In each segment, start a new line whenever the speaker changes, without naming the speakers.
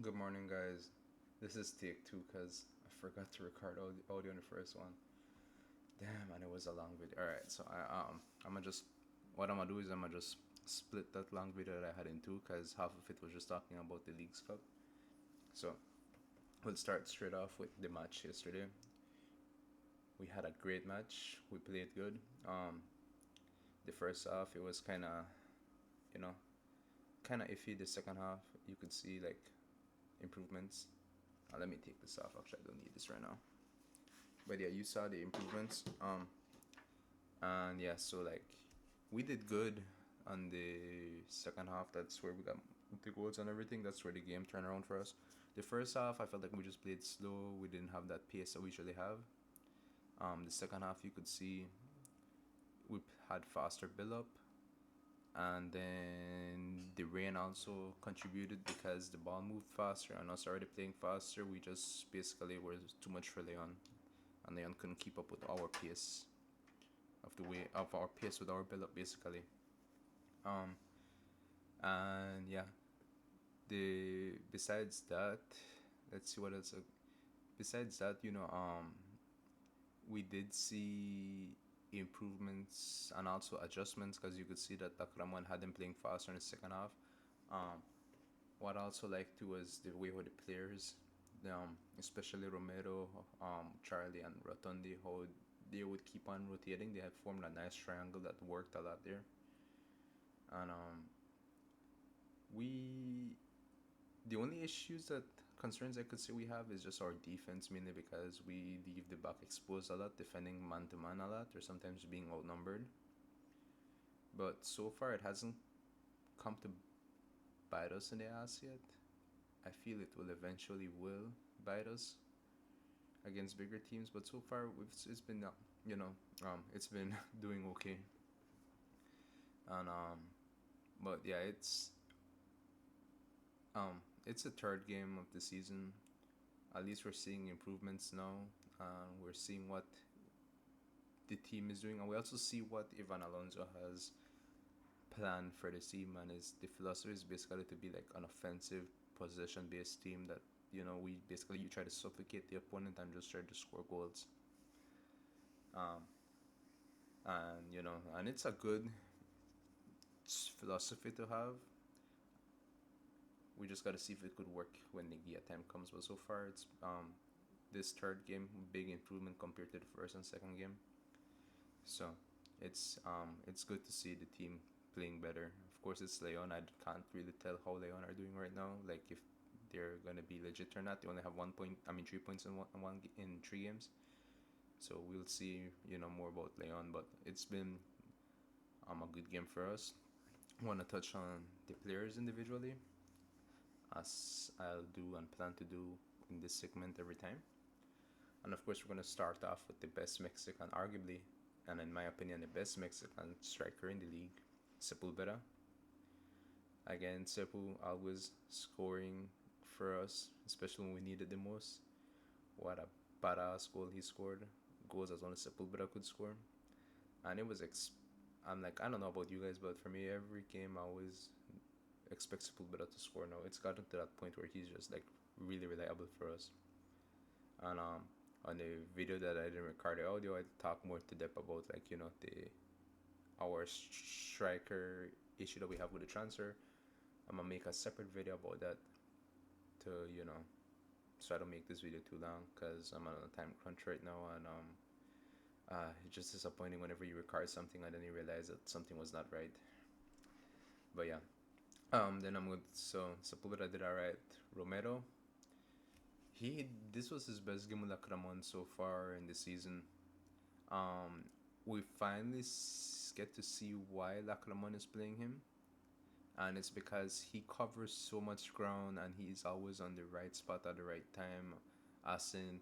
Good morning, guys. This is take two because I forgot to record audio on the first one. Damn, and it was a long video. All right, so I'm gonna just what I'm gonna do is I'm gonna just split that long video that I had in two because half of it was just talking about the Leagues Cup. So we'll start straight off with the match yesterday. We had a great match. We played good. The first half it was you know, kind of iffy. The second half you could see like improvements. Let me take this off. Actually, I don't need this right now. But yeah, you saw the improvements. And yeah, so like we did good on the second half. That's where we got the goals and everything. That's where the game turned around for us. The first half, I felt like we just played slow. We didn't have that pace that we usually have. The second half, you could see we had faster build up, and then the rain also contributed because the ball moved faster and us already playing faster. We just basically were too much for Leon, and Leon couldn't keep up with our pace of our pace with our build up basically. Um, and yeah, the besides that, let's see what else. Besides that, we did see improvements and also adjustments because you could see that Takraman had them playing faster in the second half. Um, what I also liked too was the way how the players, especially Romero, Charlie, and Rotundi, how they would keep on rotating. They had formed a nice triangle that worked a lot there. And we the only issues that concerns I could say we have is just our defense, mainly because we leave the back exposed a lot, defending man to man a lot, or sometimes being outnumbered. But so far, it hasn't come to bite us in the ass yet. I feel it will eventually bite us against bigger teams, but so far it's been it's been doing okay. And but yeah, it's the third game of the season. At least we're seeing improvements now. We're seeing what the team is doing, and we also see what Ivan Alonso has planned for the team. And is the philosophy is basically to be like an offensive, possession-based team that we basically you try to suffocate the opponent and just try to score goals. Um, and and it's a good philosophy to have. We just got to see if it could work when the Gia time comes. But so far, it's this third game big improvement compared to the first and second game. So it's good to see the team playing better. Of course, it's Leon. I can't really tell how Leon are doing right now. Like if they're gonna be legit or not. They only have 1 point. I mean, 3 points in 3 games. So we'll see. More about Leon. But it's been a good game for us. I want to touch on the players individually, as I'll do and plan to do in this segment every time. And of course, we're going to start off with the best Mexican, arguably, and in my opinion, the best Mexican striker in the league, Sepulveda. Again, Sepu always scoring for us, especially when we needed the most. What a badass goal he scored. Goals as only Sepulveda could score. And it was, I'm like, I don't know about you guys, but for me, every game I always expect Sepulveda to score now. It's gotten to that point where he's just like really reliable for us. And on the video that I didn't record the audio, I talk more to depth about like the our striker issue that we have with the transfer. I'm gonna make a separate video about that to so I don't make this video too long because I'm on a time crunch right now. And it's just disappointing whenever you record something and then you realize that something was not right. But yeah, then I'm good. So Sepulveda did alright. Romero, this was his best game with Lacramon so far in the season. We finally get to see why Lacramon is playing him, and it's because he covers so much ground and he's always on the right spot at the right time. As in,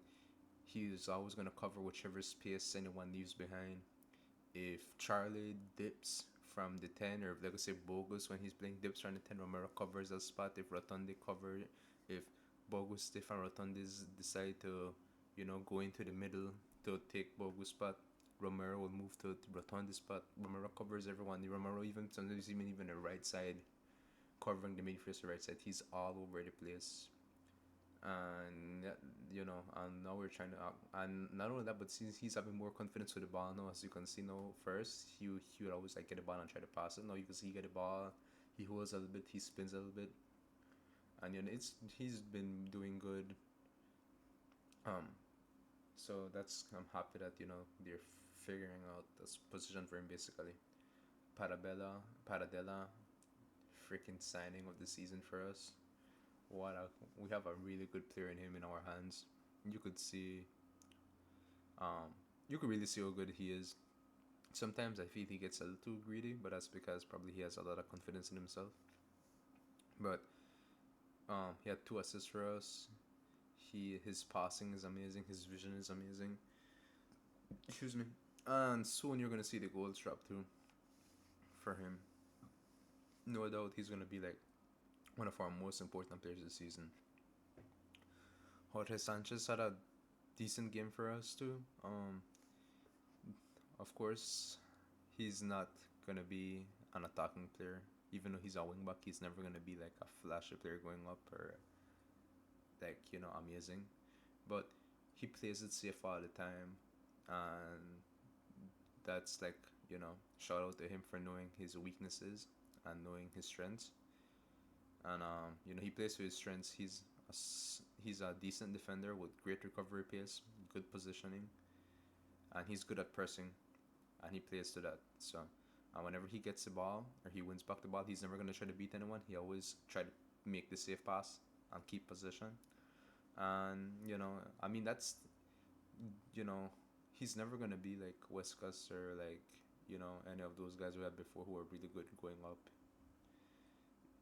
he's always gonna cover whichever space anyone leaves behind. If Charlie dips from the 10, or if like I say Bogus when he's playing dips from the 10, Romero covers that spot. If Rotundi cover, if Bogus, Stefan Rotundis decide to, go into the middle to take Bogus spot, Romero will move to Rotundi's spot. Romero covers everyone. Romero even sometimes even the right side, covering the midfield right side. He's all over the place. And and now we're trying to, and not only that, but since he's having more confidence with the ball now, as you can see now, first he would always like get the ball and try to pass it. Now you can see he get the ball, he holds a little bit, he spins a little bit, and it's he's been doing good. Um, so that's I'm happy that they're figuring out this position for him basically. Paradella, freaking signing of the season for us. What a, we have a really good player in him in our hands. You could see, um, you could really see how good he is. Sometimes I feel he gets a little too greedy, but that's because probably he has a lot of confidence in himself. But he had 2 assists for us. His passing is amazing. His vision is amazing. Excuse me. And soon you're gonna see the goals drop too for him. No doubt he's gonna be like one of our most important players this season. Jorge Sanchez had a decent game for us too. Of course, he's not gonna be an attacking player. Even though he's a wing back, he's never gonna be like a flashy player going up or like amazing. But he plays it safe all the time, and that's like shout out to him for knowing his weaknesses and knowing his strengths. And he plays to his strengths. He's a decent defender with great recovery pace, good positioning, and he's good at pressing, and he plays to that. So, whenever he gets the ball or he wins back the ball, he's never gonna try to beat anyone. He always try to make the safe pass and keep position. And I mean you know, he's never gonna be like Wescus or like any of those guys we had before who were really good going up.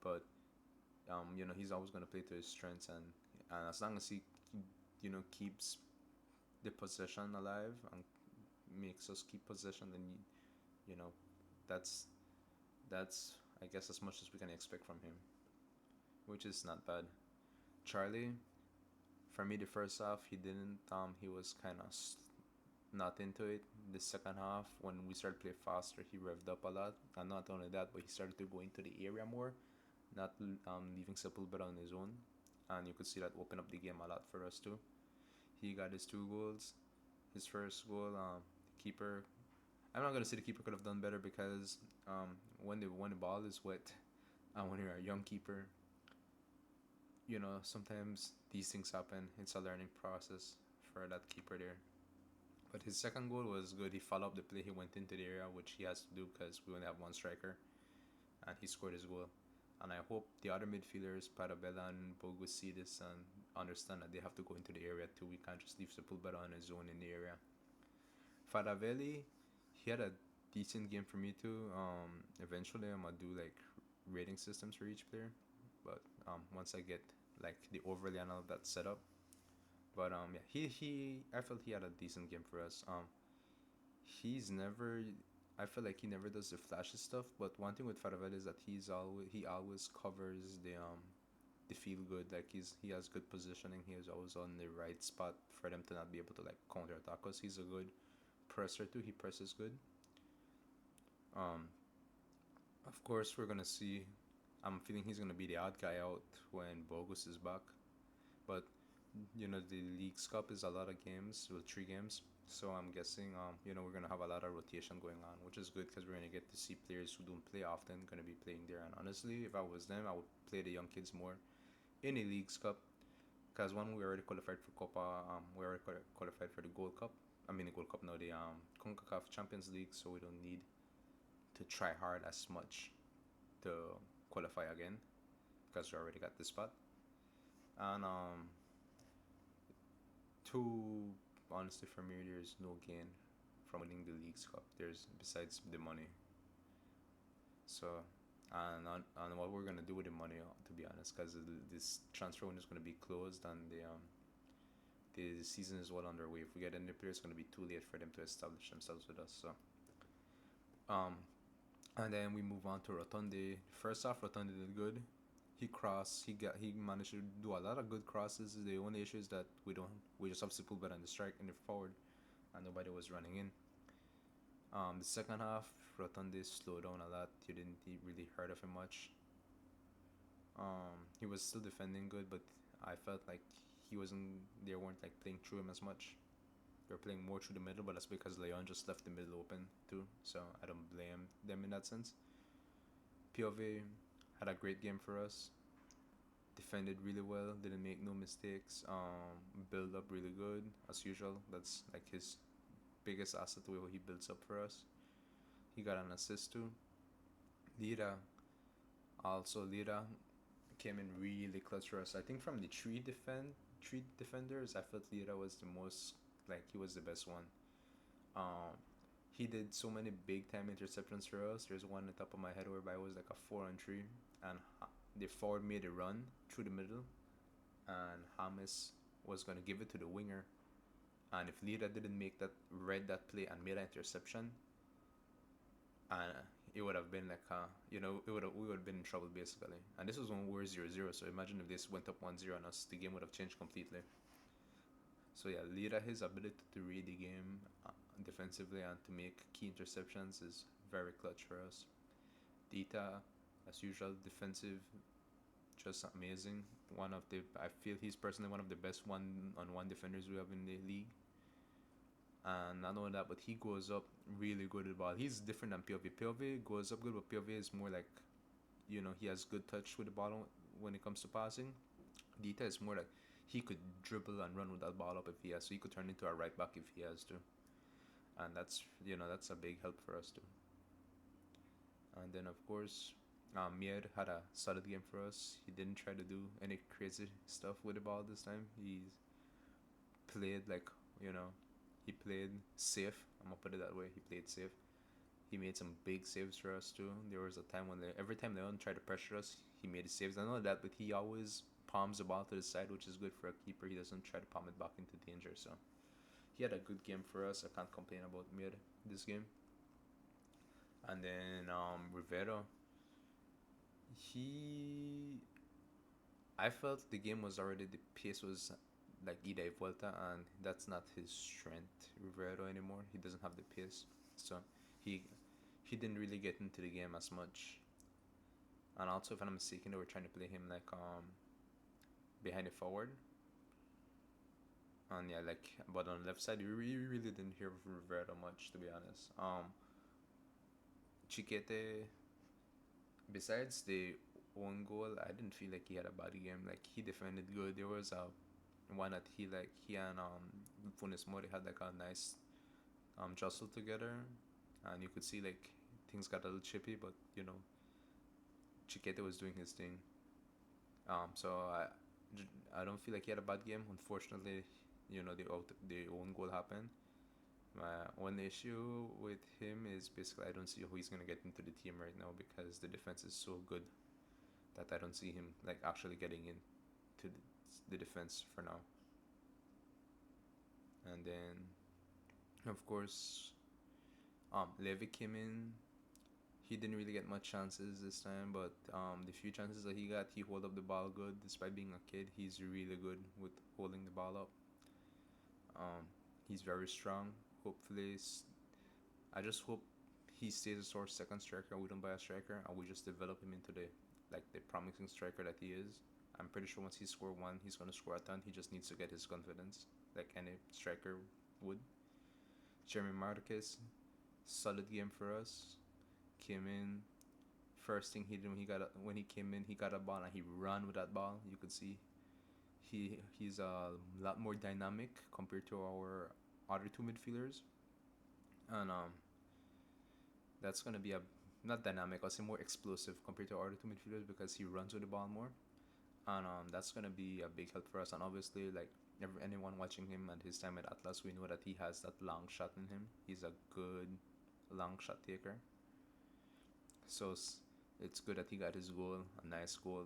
But he's always gonna play to his strengths, and as long as he keeps the possession alive and makes us keep possession, then you know that's that's I guess as much as we can expect from him, which is not bad. Charlie, for me, the first half he didn't. He was kind of not into it. The second half, when we started to play faster, he revved up a lot, and not only that, but he started to go into the area more, not leaving Sepulveda on his own, and you could see that open up the game a lot for us too. He got his 2 goals. His first goal, keeper. I'm not gonna say the keeper could have done better because when the ball is wet, and when you're a young keeper, sometimes these things happen. It's a learning process for that keeper there. But his second goal was good. He followed up the play. He went into the area, which he has to do because we only have one striker, and he scored his goal. And I hope the other midfielders, Parabella and Bogus, see this and understand that they have to go into the area too. We can't just leave Sepulveda on his own in the area. Faravelli, he had a decent game for me too. Eventually, I'm gonna do like rating systems for each player, but once I get like the overlay and all of that set up. But yeah, he I felt he had a decent game for us. He's never. I feel like he never does the flashy stuff. But one thing with Faravel is that he always covers the feel good. Like he has good positioning. He is always on the right spot for them to not be able to like counter attack us. He's a good presser too. He presses good. Um, of course we're gonna see. I'm feeling he's gonna be the odd guy out when Bogus is back. But the League's Cup is a lot of games, well, 3 games. So I'm guessing we're gonna have a lot of rotation going on, which is good because we're gonna get to see players who don't play often gonna be playing there. And honestly, if I was them, I would play the young kids more in the League's Cup because one, we already qualified for Copa. We already qualified for the Gold Cup. I mean the Gold Cup now, the CONCACAF Champions League. So we don't need to try hard as much to qualify again because we already got the spot. And two, honestly, for me, there's no gain from winning the League's Cup. There's besides the money. So, and what we're gonna do with the money, to be honest, because this transfer window is gonna be closed and the season is well underway. If we get any players, it's gonna be too late for them to establish themselves with us. So, um, and then we move on to Rotundi. First off, Rotundi did good. He crossed. He managed to do a lot of good crosses. The only issue is that we just have Sepulveda in the strike in the forward, and nobody was running in. The second half, Rotundi slowed down a lot. You didn't really heard of him much. He was still defending good, but I felt like he wasn't. They weren't like playing through him as much. They were playing more through the middle, but that's because Leon just left the middle open too. So I don't blame them in that sense. POV had a great game for us. Defended really well. Didn't make no mistakes. Build up really good as usual. That's like his biggest asset, the way he builds up for us. He got an assist too. Lira, also Lira came in really clutch for us. I think from the three defenders, I felt Lira was the most, like, he was the best one. Um, he did so many big time interceptions for us. There's one on the top of my head whereby it was like a 4-on-3, and the forward made a run through the middle, and James was gonna give it to the winger. And if Lira didn't make that, read that play and made an interception, and it would have been like we would have been in trouble basically. And this was when we were 0-0. So imagine if this went up 1-0 on us, the game would have changed completely. So yeah, Lira, his ability to read the game defensively and to make key interceptions is very clutch for us. Dita, as usual, defensive, just amazing. I feel he's personally one of the best one-on-one defenders we have in the league. And not only that, but he goes up really good with the ball. He's different than POV. POV goes up good, but POV is more like, he has good touch with the ball when it comes to passing. Dita is more like he could dribble and run with that ball up if he has. So he could turn into a right back if he has to. And that's a big help for us too. And then of course, Mier had a solid game for us. He didn't try to do any crazy stuff with the ball this time. He played he played safe. I'm gonna put it that way. He played safe. He made some big saves for us too. There was a time when every time they tried to pressure us, he made his saves. I know that, but he always palms the ball to the side, which is good for a keeper. He doesn't try to palm it back into danger. So he had a good game for us. I can't complain about Mir this game. And then Rivero, I felt the game was already, the pace was like ida y vuelta, and that's not his strength, Rivero, anymore. He doesn't have the pace, so he he didn't really get into the game as much. And also, if I'm not mistaken, they were trying to play him like behind the forward. And yeah, but on the left side, you really didn't hear from Rivera much, to be honest. Chiquete, besides the one goal, I didn't feel like he had a bad game. Like, he defended good. There was a one that he and Funes Mori had like a nice jostle together, and you could see like things got a little chippy, but Chiquete was doing his thing. So I don't feel like he had a bad game. Unfortunately, the own goal happened. My one issue with him is basically I don't see how he's gonna get into the team right now because the defense is so good that I don't see him like actually getting into the defense for now. And then, of course, Levy came in. He didn't really get much chances this time, but the few chances that he got, he held up the ball good. Despite being a kid, he's really good with holding the ball up. He's very strong. Hopefully, I just hope he stays our second striker. We don't buy a striker, and we just develop him into the promising striker that he is. I'm pretty sure once he score one, he's gonna score a ton. He just needs to get his confidence, like any striker would. Jeremy Marquez, solid game for us. Came in. First thing he did when he came in, he got a ball and he ran with that ball. You could see he's a lot more dynamic compared to our other two midfielders, and that's gonna be not dynamic. I'll say more explosive compared to our other two midfielders because he runs with the ball more, and that's gonna be a big help for us. And obviously, like anyone watching him at his time at Atlas, we know that he has that long shot in him. He's a good long shot taker. So it's good that he got his goal, a nice goal,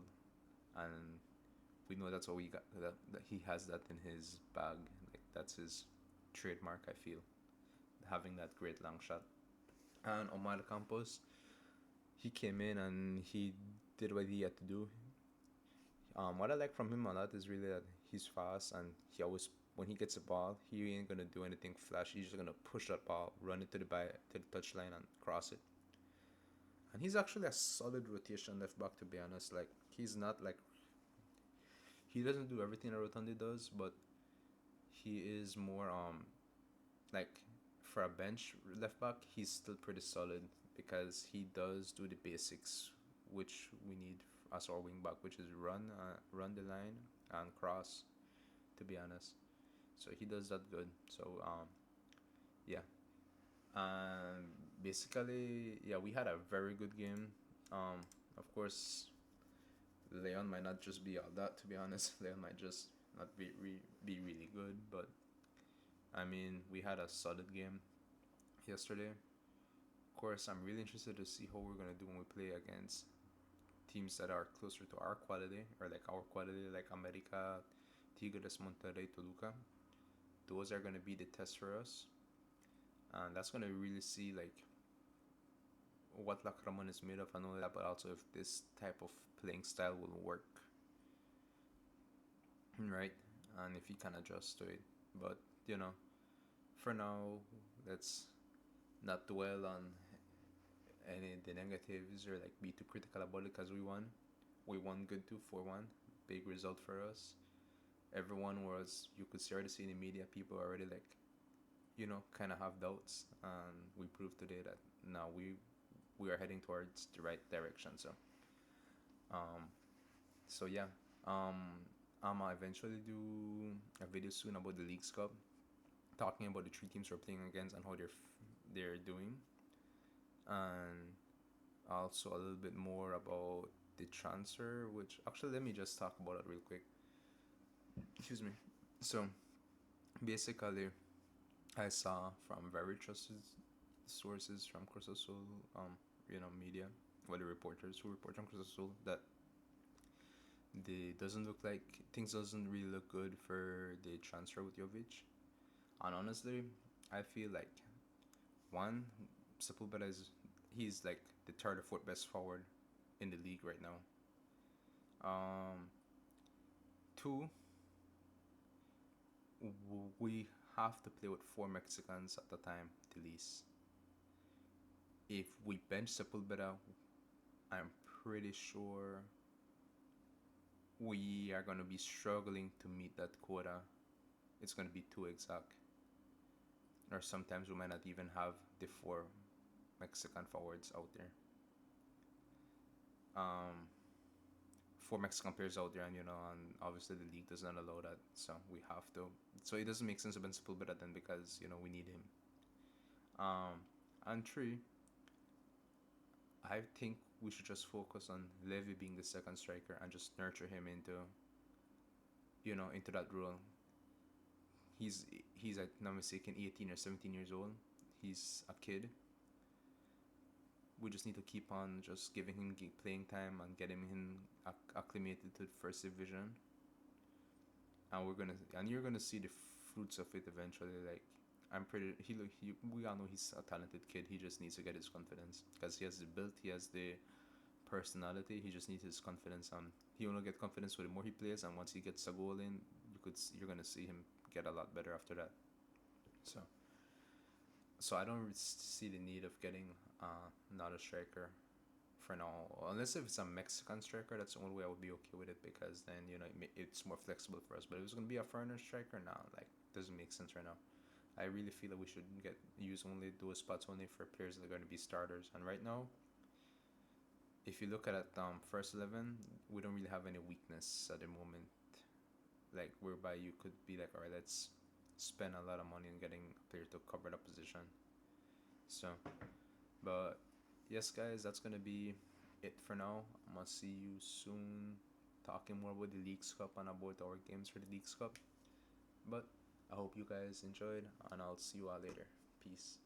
and we know that's what we got. That he has that in his bag. Like, that's his trademark. I feel having that great long shot. And Omar Campos, he came in and he did what he had to do. What I like from him a lot is really that he's fast, and he always, when he gets the ball, he ain't gonna do anything flashy. He's just gonna push that ball, run it to the touchline, and cross it. And he's actually a solid rotation left back, to be honest. Like, he's not like he doesn't do everything that Rotundi does, but he is more like for a bench left back, he's still pretty solid because he does do the basics which we need as our wing back, which is run the line and cross. To be honest, so he does that good. So yeah, and basically yeah, we had a very good game. Of course, Leon might not just be all that. To be honest, Leon might just not be really good, but I mean, we had a solid game yesterday. Of course, I'm really interested to see how we're gonna do when we play against teams that are closer to our quality or like our quality, like America, Tigres, Monterrey, Toluca. Those are gonna be the test for us, and that's gonna really see like what Lacramon is made of and all that, but also if this type of playing style will work, right? And if he can adjust to it. But you know, for now, let's not dwell on any the negatives or like be too critical about it because we won. We won good too, 4-1. Big result for us. Everyone was, you could already see in the media, people already like, kind of have doubts. And we proved today that now we are heading towards the right direction. Um, so yeah, I'ma eventually do a video soon about the Leagues Cup, talking about the three teams we're playing against and how they're doing, and also a little bit more about the transfer. Which actually, let me just talk about it real quick. Excuse me. So basically, I saw from very trusted sources from Cruzazul, media, or the reporters who report on Cruzazul, that they doesn't look like things doesn't really look good for the transfer with Jovic. And honestly, I feel like one, Sepulveda he's like the third or fourth best forward in the league right now. Two, we have to play with four Mexicans at the time, the least. If we bench Sepulveda, I'm pretty sure we are going to be struggling to meet that quota. It's going to be too exact. Or sometimes we might not even have the four Mexican forwards out there. Four Mexican players out there, and obviously the league doesn't allow that, so we have to. So it doesn't make sense to bench Sepulveda then because we need him. And three, I think we should just focus on Levy being the second striker and just nurture him into that role. He's I'm not mistaken, 18 or 17 years old. He's a kid. We just need to keep on just giving him playing time and getting him acclimated to the first division. And you're gonna see the fruits of it eventually. Like we all know he's a talented kid. He just needs to get his confidence because he has the build, he has the personality. He just needs his confidence, and he only get confidence with the more he plays. And once he gets a goal in, you're gonna see him get a lot better after that. So I don't see the need of getting not a striker for now, unless if it's a Mexican striker. That's the only way I would be okay with it, because then it's more flexible for us. But if it's gonna be a foreigner striker, now doesn't make sense right now. I really feel that we should use only those spots only for players that are going to be starters. And right now, if you look at it, first 11, we don't really have any weakness at the moment, like whereby you could be like, all right, let's spend a lot of money on getting a player to cover that position. So, but yes, guys, that's gonna be it for now. I'm gonna see you soon, talking more about the Leagues Cup and about our games for the Leagues Cup. But I hope you guys enjoyed, and I'll see you all later. Peace.